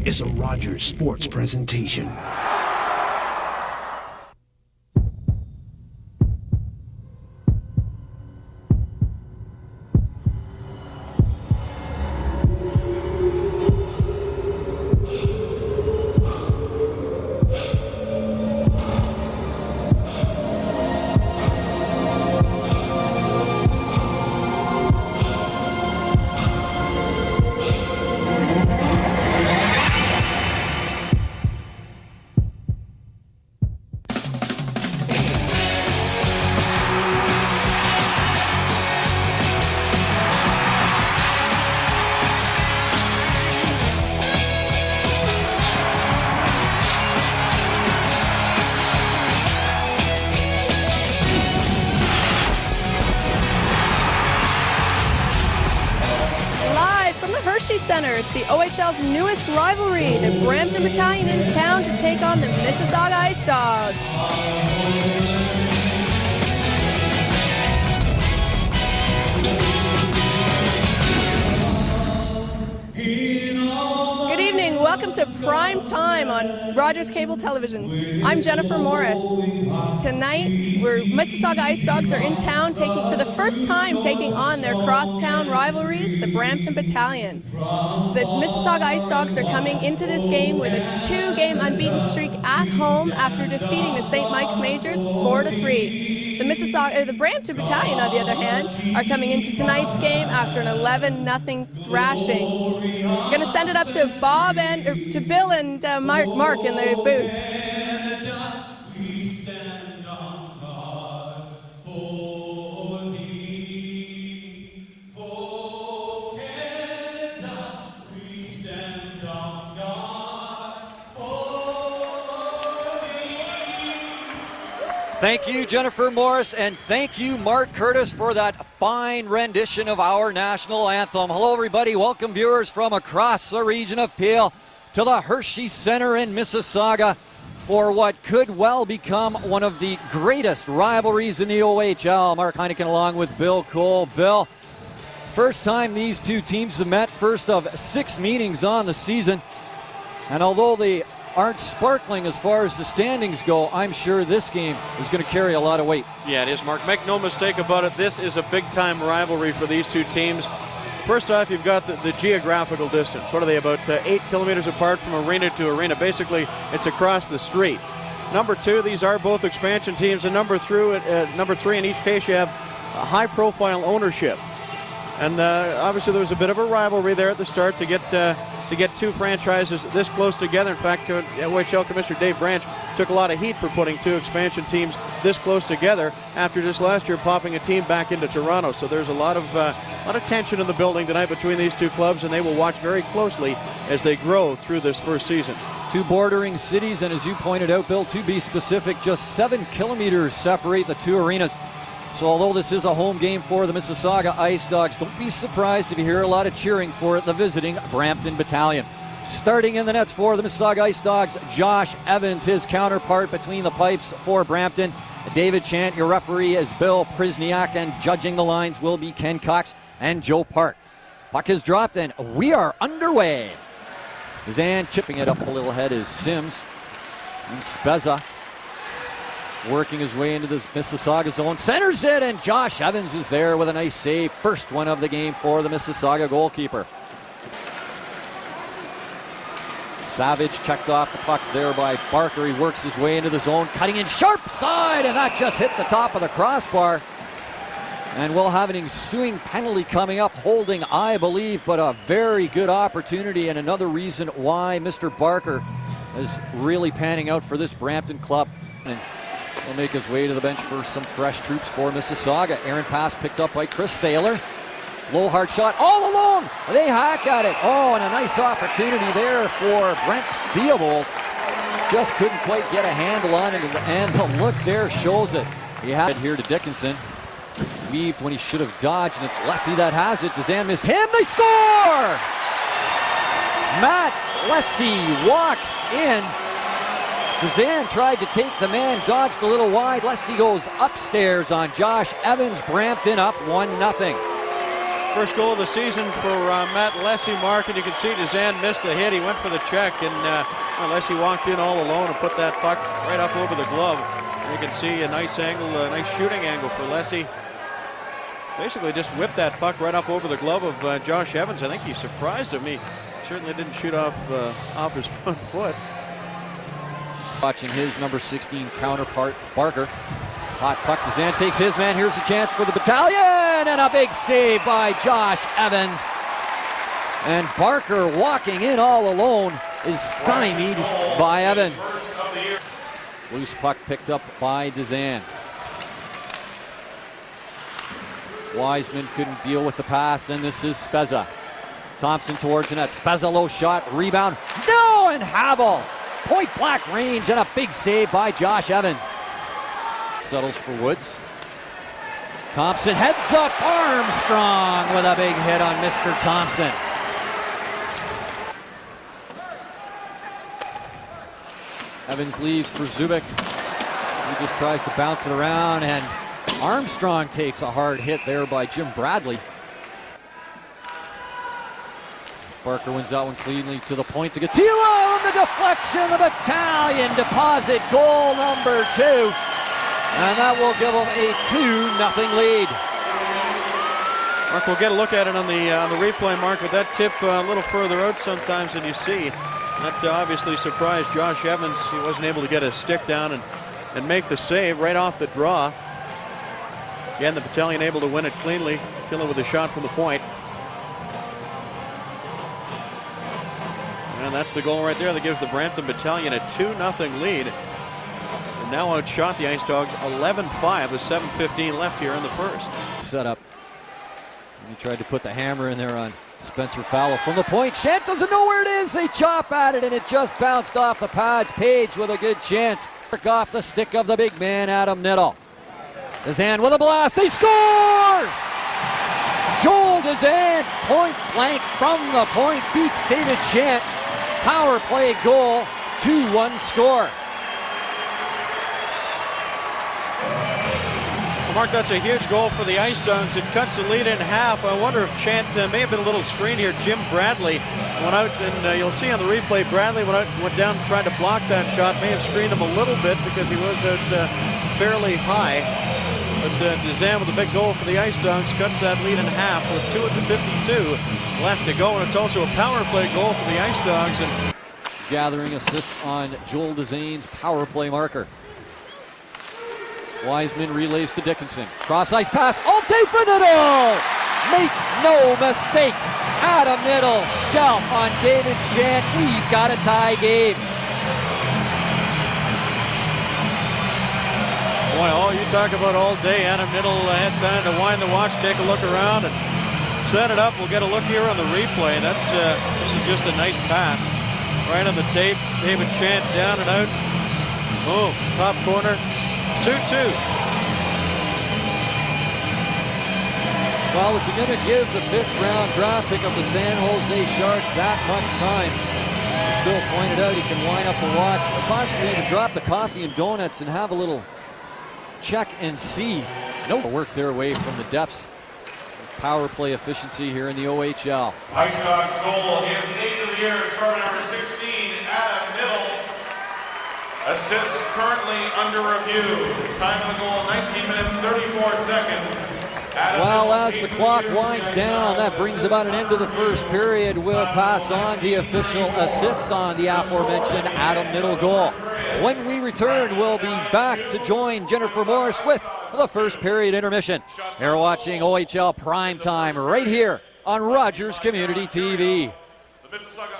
is a Rogers Sports presentation. Center. It's the OHL's newest rivalry. The Brampton Battalion in town to take on the Mississauga Ice Dogs. Good evening. Welcome to Prime Time on Rogers Cable Television. I'm Jennifer Morris. Tonight, Mississauga Ice Dogs are in town for the first time taking on their crosstown rivalries, the Brampton Battalion. The Mississauga Ice Dogs are coming into this game with a 2-game unbeaten streak at home after defeating the St. Mike's Majors 4-3. The Brampton Battalion, on the other hand, are coming into tonight's game after an 11-0 thrashing. We're going to send it up to Bill and Mark in the booth. Thank you, Jennifer Morris, and thank you, Mark Curtis, for that fine rendition of our national anthem. Hello, everybody. Welcome, viewers from across the region of Peel to the Hershey Center in Mississauga for what could well become one of the greatest rivalries in the OHL. Mark Heineken along with Bill Cole. Bill, first time these two teams have met, first of 6 meetings on the season, and although they aren't sparkling as far as the standings go, I'm sure this game is going to carry a lot of weight. Yeah, it is, Mark. Make no mistake about it, this is a big-time rivalry for these two teams. First off, you've got the geographical distance. What are they, about 8 kilometers apart from arena to arena? Basically, it's across the street. Number two, these are both expansion teams, and number three, in each case, you have high-profile ownership. And obviously, there was a bit of a rivalry there at the start to get two franchises this close together. In fact, OHL Commissioner Dave Branch took a lot of heat for putting two expansion teams this close together after just last year popping a team back into Toronto. So there's a lot of tension in the building tonight between these two clubs, and they will watch very closely as they grow through this first season. Two bordering cities, and as you pointed out, Bill, to be specific, just 7 kilometers separate the two arenas. So although this is a home game for the Mississauga Ice Dogs, don't be surprised if you hear a lot of cheering for the visiting Brampton Battalion. Starting in the nets for the Mississauga Ice Dogs, Josh Evans, his counterpart between the pipes for Brampton. David Chant, your referee, is Bill Prisniak, and judging the lines will be Ken Cox and Joe Park. Puck is dropped, and we are underway. Zan chipping it up a little ahead is Sims. And Spezza working his way into this Mississauga zone. Centers it, and Josh Evans is there with a nice save. First one of the game for the Mississauga goalkeeper. Savage checked off the puck there by Barker. He works his way into the zone, cutting in sharp side, and that just hit the top of the crossbar. And we'll have an ensuing penalty coming up, holding, I believe, but a very good opportunity, and another reason why Mr. Barker is really panning out for this Brampton club. And he'll make his way to the bench for some fresh troops for Mississauga. Aaron pass picked up by Chris Thaler. Low hard shot all alone. They hack at it. Oh, and a nice opportunity there for Brent Theobald. Just couldn't quite get a handle on it, and the look there shows it. He had it here to Dickinson. Weaved when he should have dodged, and it's Lessie that has it. Dezan missed him. They score! Matt Lessie walks in. Dezan tried to take the man, dodged a little wide. Lessie goes upstairs on Josh Evans. Brampton up 1-0. First goal of the season for Matt Lessie, Mark, and you can see Dezan missed the hit. He went for the check, and Lessie walked in all alone and put that puck right up over the glove. And you can see a nice angle, a nice shooting angle for Lessie. Basically just whipped that puck right up over the glove of Josh Evans. I think he surprised him. He certainly didn't shoot off his front foot. Watching his number 16 counterpart, Barker. Hot puck, Dezan takes his man. Here's a chance for the Battalion, and a big save by Josh Evans. And Barker, walking in all alone, is stymied by Evans. Loose puck picked up by Dezan. Wiseman couldn't deal with the pass, and this is Spezza. Thompson towards the net. Spezza, low shot, rebound. No, and Havel. Point blank range, and a big save by Josh Evans. Settles for Woods. Thompson heads up. Armstrong with a big hit on Mr. Thompson. Evans leaves for Zubik. He just tries to bounce it around, and Armstrong takes a hard hit there by Jim Bradley. Barker wins that one cleanly to the point to Gatilo, and the deflection. The Battalion deposit goal number 2. And that will give them a 2-0 lead. Mark, we'll get a look at it on the replay, Mark, but that tip a little further out sometimes than you see. That obviously surprised Josh Evans. He wasn't able to get his stick down and make the save right off the draw. Again, the Battalion able to win it cleanly, kill it with a shot from the point. And that's the goal right there that gives the Brampton Battalion a 2-0 lead. And now outshot the Ice Dogs 11-5 with 7:15 left here in the first. Set up. He tried to put the hammer in there on Spencer Fowler from the point. Shant doesn't know where it is. They chop at it, and it just bounced off the pads. Page with a good chance. Off the stick of the big man, Adam Niddle. Dezan with a blast. They score! Joel Dezan, point blank from the point, beats David Shant. Power play goal, 2-1 score. Mark, that's a huge goal for the Ice Dogs. It cuts the lead in half. I wonder if Chant may have been a little screen here. Jim Bradley went out, and you'll see on the replay, Bradley went down and tried to block that shot. May have screened him a little bit because he was out fairly high. But Dezan with a big goal for the Ice Dogs cuts that lead in half with 2:52 left to go. And it's also a power play goal for the Ice Dogs. And gathering assists on Joel Dezan's power play marker. Wiseman relays to Dickinson. Cross ice pass. Alte for Niddle! Make no mistake. Adam Niddle shelf on David Shant. We've got a tie game. Boy, all you talk about all day. Adam Niddle had time to wind the watch, take a look around, and set it up. We'll get a look here on the replay. That's this is just a nice pass. Right on the tape. David Shant down and out. Boom. Top corner. 2-2. Well, if you're going to give the 5th round draft pick of the San Jose Sharks that much time, as Bill pointed out, he can line up the watch, or possibly even drop the coffee and donuts and have a little check and see. No work their way from the depths. Power play efficiency here in the OHL. Ice Dogs goal. He has an 8th of the year, starting number 16, Adam Niddle. Assists currently under review. Time of the goal, 19 minutes, 34 seconds. Well, as the clock winds down, that brings about an end to the first period. We'll pass on the official assists on the aforementioned Adam Niddle goal. When we return, we'll be back to join Jennifer Morris with the first period intermission. You're watching OHL Primetime right here on Rogers Community TV. The Mississauga